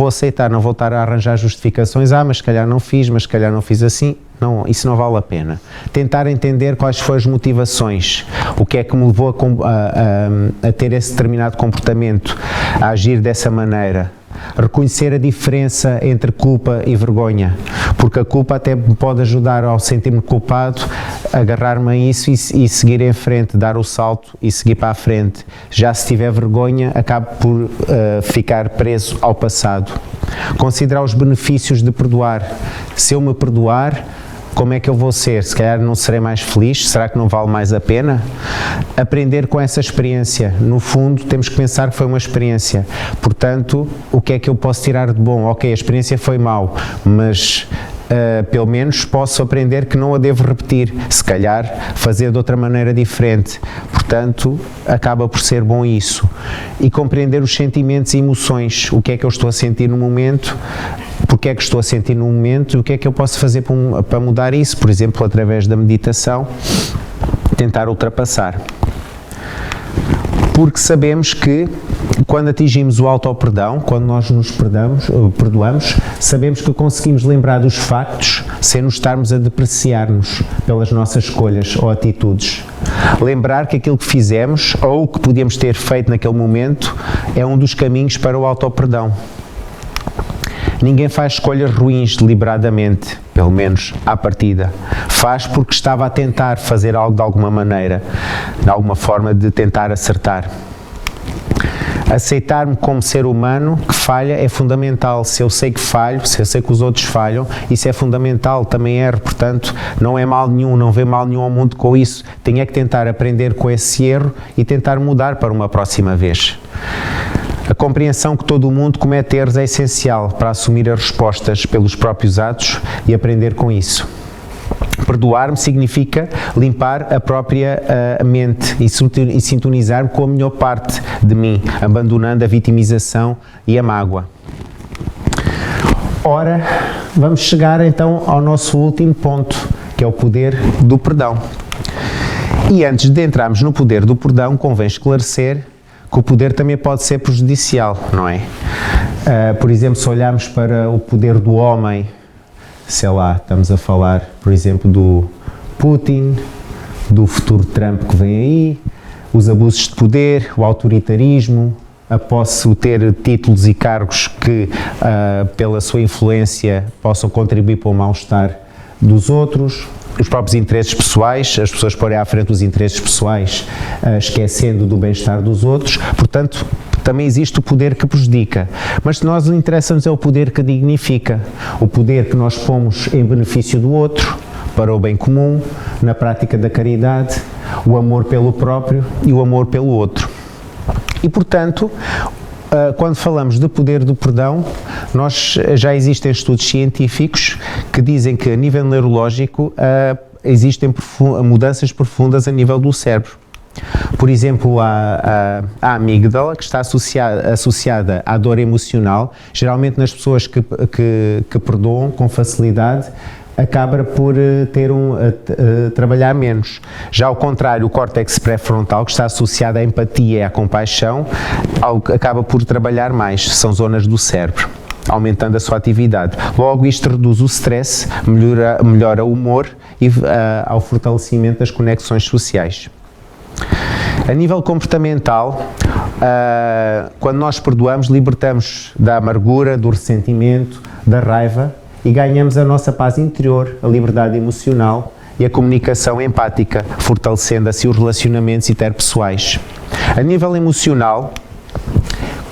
aceitar, não vou estar a arranjar justificações. Mas se calhar não fiz, mas se calhar não fiz assim. Não, isso não vale a pena. Tentar entender quais foram as motivações, o que é que me levou a ter esse determinado comportamento, a agir dessa maneira. Reconhecer a diferença entre culpa e vergonha, porque a culpa até me pode ajudar ao sentir-me culpado, agarrar-me a isso e seguir em frente, dar o salto e seguir para a frente. Já se tiver vergonha, acabo por ficar preso ao passado. Considerar os benefícios de perdoar. Se eu me perdoar, como é que eu vou ser? Se calhar não serei mais feliz? Será que não vale mais a pena? Aprender com essa experiência. No fundo, temos que pensar que foi uma experiência. Portanto, o que é que eu posso tirar de bom? Ok, a experiência foi mau, mas pelo menos posso aprender que não a devo repetir. Se calhar, fazer de outra maneira diferente. Portanto, acaba por ser bom isso. E compreender os sentimentos e emoções. O que é que eu estou a sentir no momento? Porque é que estou a sentir no momento e o que é que eu posso fazer para mudar isso? Por exemplo, através da meditação, tentar ultrapassar. Porque sabemos que quando atingimos o auto-perdão, quando nós nos perdoamos, sabemos que conseguimos lembrar dos factos sem nos estarmos a depreciar-nos pelas nossas escolhas ou atitudes. Lembrar que aquilo que fizemos ou o que podíamos ter feito naquele momento é um dos caminhos para o auto-perdão. Ninguém faz escolhas ruins deliberadamente, pelo menos à partida. Faz porque estava a tentar fazer algo de alguma maneira, de alguma forma de tentar acertar. Aceitar-me como ser humano que falha é fundamental. Se eu sei que falho, se eu sei que os outros falham, isso é fundamental, também erro, portanto, não é mal nenhum, não vê mal nenhum ao mundo com isso. Tenho é que tentar aprender com esse erro e tentar mudar para uma próxima vez. A compreensão que todo o mundo comete erros é essencial para assumir as respostas pelos próprios atos e aprender com isso. Perdoar-me significa limpar a própria mente e sintonizar-me com a melhor parte de mim, abandonando a vitimização e a mágoa. Ora, vamos chegar então ao nosso último ponto, que é o poder do perdão. E antes de entrarmos no poder do perdão, convém esclarecer que o poder também pode ser prejudicial, não é? Por exemplo, se olharmos para o poder do homem, sei lá, estamos a falar, por exemplo, do Putin, do futuro Trump que vem aí, os abusos de poder, o autoritarismo, a posse ter títulos e cargos que, pela sua influência, possam contribuir para o mal-estar dos outros, os próprios interesses pessoais, as pessoas porem à frente os interesses pessoais, esquecendo do bem-estar dos outros. Portanto, também existe o poder que prejudica, mas se nós nos interessamos é o poder que dignifica, o poder que nós pomos em benefício do outro, para o bem comum, na prática da caridade, o amor pelo próprio e o amor pelo outro. E, portanto, quando falamos de poder do perdão, já existem estudos científicos que dizem que a nível neurológico existem mudanças profundas a nível do cérebro. Por exemplo, a amígdala, que está associada à dor emocional, geralmente nas pessoas que perdoam com facilidade, acaba por trabalhar menos. Já ao contrário, o córtex pré-frontal, que está associado à empatia e à compaixão, acaba por trabalhar mais, são zonas do cérebro, aumentando a sua atividade. Logo, isto reduz o stress, melhora o humor e ao fortalecimento das conexões sociais. A nível comportamental, quando nós perdoamos, libertamos da amargura, do ressentimento, da raiva, e ganhamos a nossa paz interior, a liberdade emocional e a comunicação empática, fortalecendo assim os relacionamentos interpessoais. A nível emocional,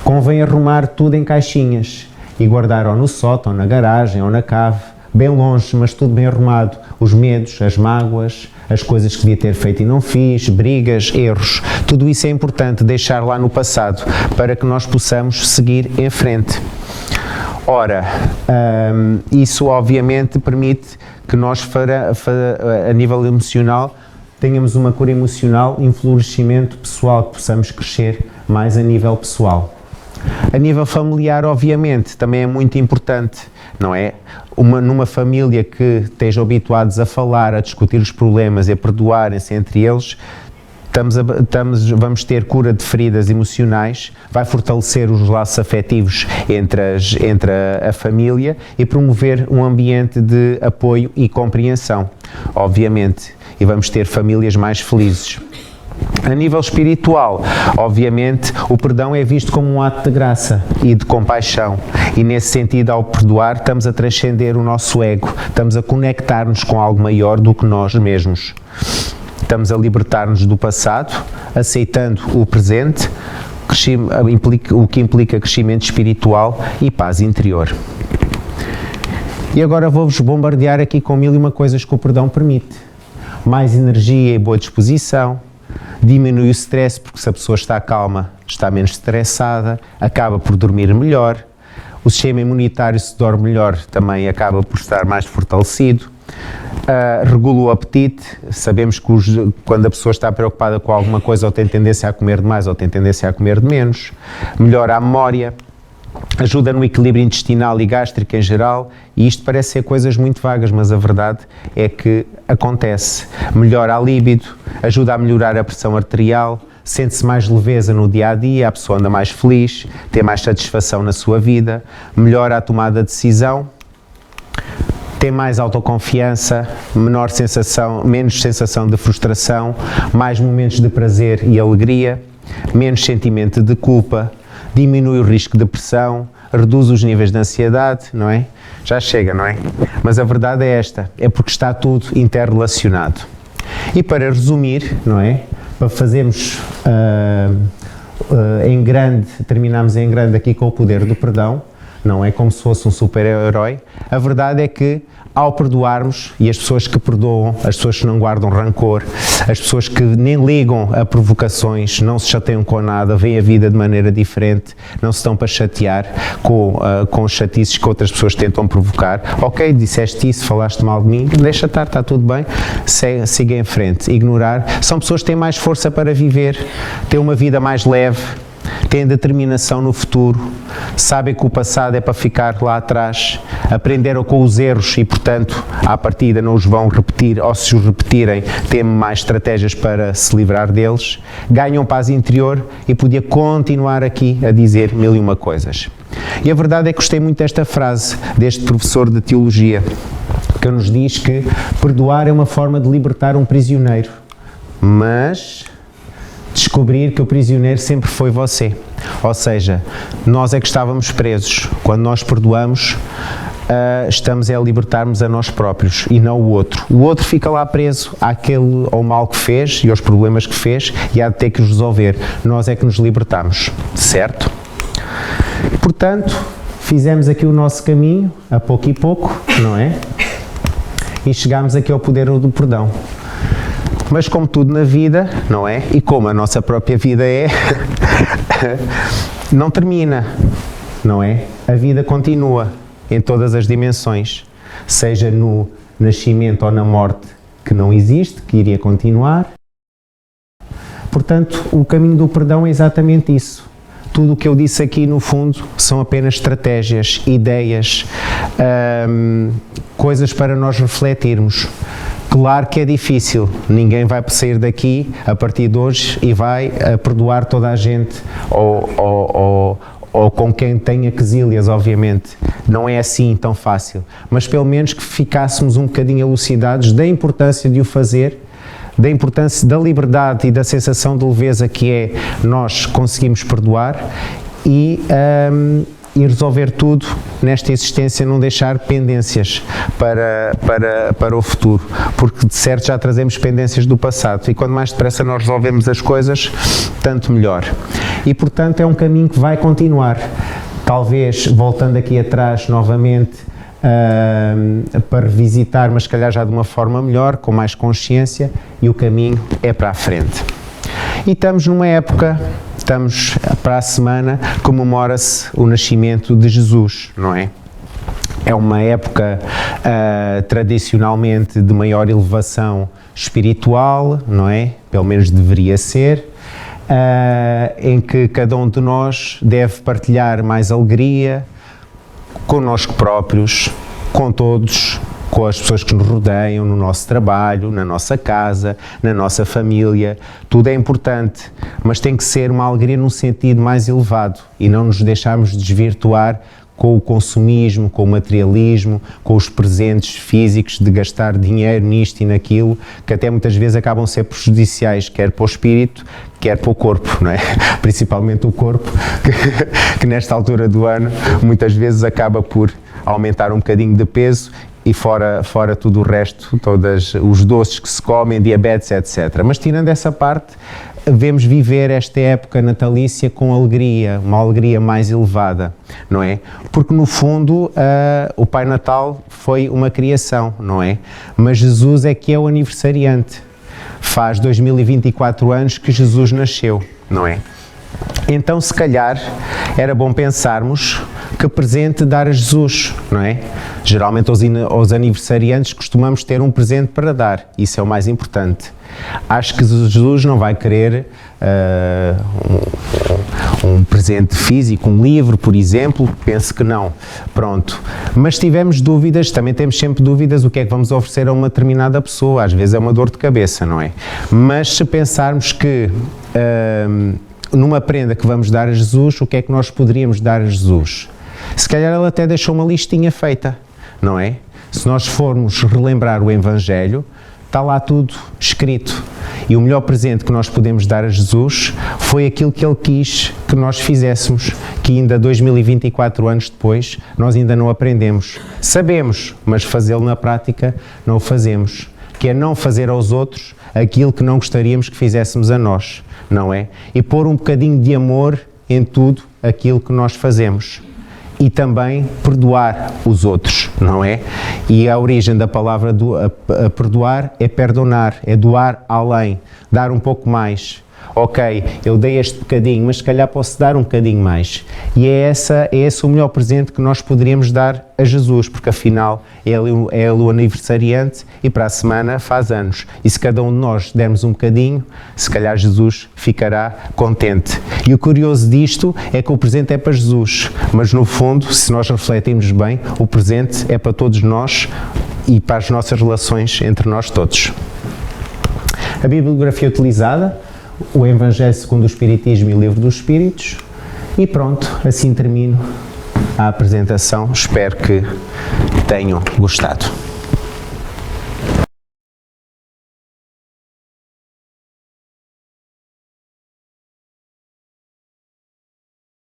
convém arrumar tudo em caixinhas e guardar ou no sótão, ou na garagem, ou na cave, bem longe, mas tudo bem arrumado. Os medos, as mágoas, as coisas que devia ter feito e não fiz, brigas, erros. Tudo isso é importante deixar lá no passado para que nós possamos seguir em frente. Ora, isso obviamente permite que nós, a nível emocional, tenhamos uma cura emocional e um florescimento pessoal, que possamos crescer mais a nível pessoal. A nível familiar, obviamente, também é muito importante, não é? Numa família que esteja habituados a falar, a discutir os problemas e a perdoarem-se entre eles, vamos ter cura de feridas emocionais, vai fortalecer os laços afetivos entre a família e promover um ambiente de apoio e compreensão, obviamente, e vamos ter famílias mais felizes. A nível espiritual, obviamente, o perdão é visto como um ato de graça e de compaixão, e nesse sentido, ao perdoar, estamos a transcender o nosso ego, estamos a conectar-nos com algo maior do que nós mesmos. Estamos a libertar-nos do passado, aceitando o presente, o que implica crescimento espiritual e paz interior. E agora vou-vos bombardear aqui com 1001 coisas que o perdão permite. Mais energia e boa disposição, diminui o stress, porque se a pessoa está calma, está menos estressada, acaba por dormir melhor, o sistema imunitário, se dorme melhor, também acaba por estar mais fortalecido. Regula o apetite, sabemos que quando a pessoa está preocupada com alguma coisa ou tem tendência a comer demais ou tem tendência a comer de menos, melhora a memória, ajuda no equilíbrio intestinal e gástrico em geral, e isto parece ser coisas muito vagas, mas a verdade é que acontece. Melhora a libido, ajuda a melhorar a pressão arterial, sente-se mais leveza no dia-a-dia, a pessoa anda mais feliz, tem mais satisfação na sua vida, melhora a tomada de decisão, tem mais autoconfiança, menos sensação de frustração, mais momentos de prazer e alegria, menos sentimento de culpa, diminui o risco de depressão, reduz os níveis de ansiedade, não é? Já chega, não é? Mas a verdade é esta, é porque está tudo interrelacionado. E para resumir, não é? Para fazermos em grande, terminamos em grande aqui com o poder do perdão, não é como se fosse um super-herói. A verdade é que, ao perdoarmos, e as pessoas que perdoam, as pessoas que não guardam rancor, as pessoas que nem ligam a provocações, não se chateiam com nada, veem a vida de maneira diferente, não se estão para chatear com os chatices que outras pessoas tentam provocar. Ok, disseste isso, falaste mal de mim, deixa estar, está tudo bem, siga em frente. Ignorar. São pessoas que têm mais força para viver, têm uma vida mais leve, têm determinação no futuro, sabem que o passado é para ficar lá atrás, aprenderam com os erros e, portanto, à partida não os vão repetir, ou se os repetirem, têm mais estratégias para se livrar deles, ganham paz interior, e podia continuar aqui a dizer 1001 coisas. E a verdade é que gostei muito desta frase, deste professor de teologia, que nos diz que perdoar é uma forma de libertar um prisioneiro, mas descobrir que o prisioneiro sempre foi você. Ou seja, nós é que estávamos presos. Quando nós perdoamos, estamos a libertar-nos a nós próprios e não o outro. O outro fica lá preso ao mal que fez e aos problemas que fez e há de ter que os resolver. Nós é que nos libertamos, certo? Portanto, fizemos aqui o nosso caminho, a pouco e pouco, não é? E chegámos aqui ao poder do perdão. Mas como tudo na vida, não é? E como a nossa própria vida é, não termina, não é? A vida continua em todas as dimensões, seja no nascimento ou na morte, que não existe, que iria continuar. Portanto, o caminho do perdão é exatamente isso. Tudo o que eu disse aqui, no fundo, são apenas estratégias, ideias, coisas para nós refletirmos. Claro que é difícil, ninguém vai sair daqui a partir de hoje e vai perdoar toda a gente ou com quem tenha quesílias, obviamente. Não é assim tão fácil, mas pelo menos que ficássemos um bocadinho elucidados da importância de o fazer, da importância da liberdade e da sensação de leveza que é nós conseguimos perdoar e e resolver tudo nesta existência, não deixar pendências para o futuro, porque de certo já trazemos pendências do passado e quanto mais depressa nós resolvemos as coisas, tanto melhor. E portanto é um caminho que vai continuar, talvez voltando aqui atrás novamente para revisitar, mas se calhar já de uma forma melhor, com mais consciência, e o caminho é para a frente. E estamos numa época, estamos para a semana, comemora-se o nascimento de Jesus, não é? É uma época tradicionalmente de maior elevação espiritual, não é? Pelo menos deveria ser, em que cada um de nós deve partilhar mais alegria connosco próprios, com todos, com as pessoas que nos rodeiam, no nosso trabalho, na nossa casa, na nossa família. Tudo é importante, mas tem que ser uma alegria num sentido mais elevado e não nos deixarmos desvirtuar com o consumismo, com o materialismo, com os presentes físicos, de gastar dinheiro nisto e naquilo, que até muitas vezes acabam a ser prejudiciais, quer para o espírito, quer para o corpo, não é? Principalmente o corpo, que nesta altura do ano muitas vezes acaba por aumentar um bocadinho de peso e fora tudo o resto, todos os doces que se comem, diabetes, etc. Mas tirando essa parte, devemos viver esta época natalícia com alegria, uma alegria mais elevada, não é? Porque no fundo o Pai Natal foi uma criação, não é? Mas Jesus é que é o aniversariante. Faz 2024 anos que Jesus nasceu, não é? Então, se calhar, era bom pensarmos que presente dar a Jesus, não é? Geralmente aos aniversariantes costumamos ter um presente para dar, isso é o mais importante. Acho que Jesus não vai querer um presente físico, um livro, por exemplo, penso que não. Pronto. Mas se tivermos dúvidas, também temos sempre dúvidas o que é que vamos oferecer a uma determinada pessoa, às vezes é uma dor de cabeça, não é? Mas se pensarmos que numa prenda que vamos dar a Jesus, o que é que nós poderíamos dar a Jesus? Se calhar ele até deixou uma listinha feita, não é? Se nós formos relembrar o Evangelho, está lá tudo escrito. E o melhor presente que nós podemos dar a Jesus foi aquilo que ele quis que nós fizéssemos, que ainda 2024 anos depois nós ainda não aprendemos. Sabemos, mas fazê-lo na prática não o fazemos. Que é não fazer aos outros aquilo que não gostaríamos que fizéssemos a nós, não é? E pôr um bocadinho de amor em tudo aquilo que nós fazemos. E também perdoar os outros, não é? E a origem da palavra perdoar é perdonar, é doar além, dar um pouco mais. Ok, eu dei este bocadinho, mas se calhar posso dar um bocadinho mais. E é esse o melhor presente que nós poderíamos dar a Jesus, porque afinal é ele o aniversariante e para a semana faz anos. E se cada um de nós dermos um bocadinho, se calhar Jesus ficará contente. E o curioso disto é que o presente é para Jesus, mas no fundo, se nós refletirmos bem, o presente é para todos nós e para as nossas relações entre nós todos. A bibliografia utilizada: o Evangelho segundo o Espiritismo e o Livro dos Espíritos. E pronto, assim termino a apresentação. Espero que tenham gostado.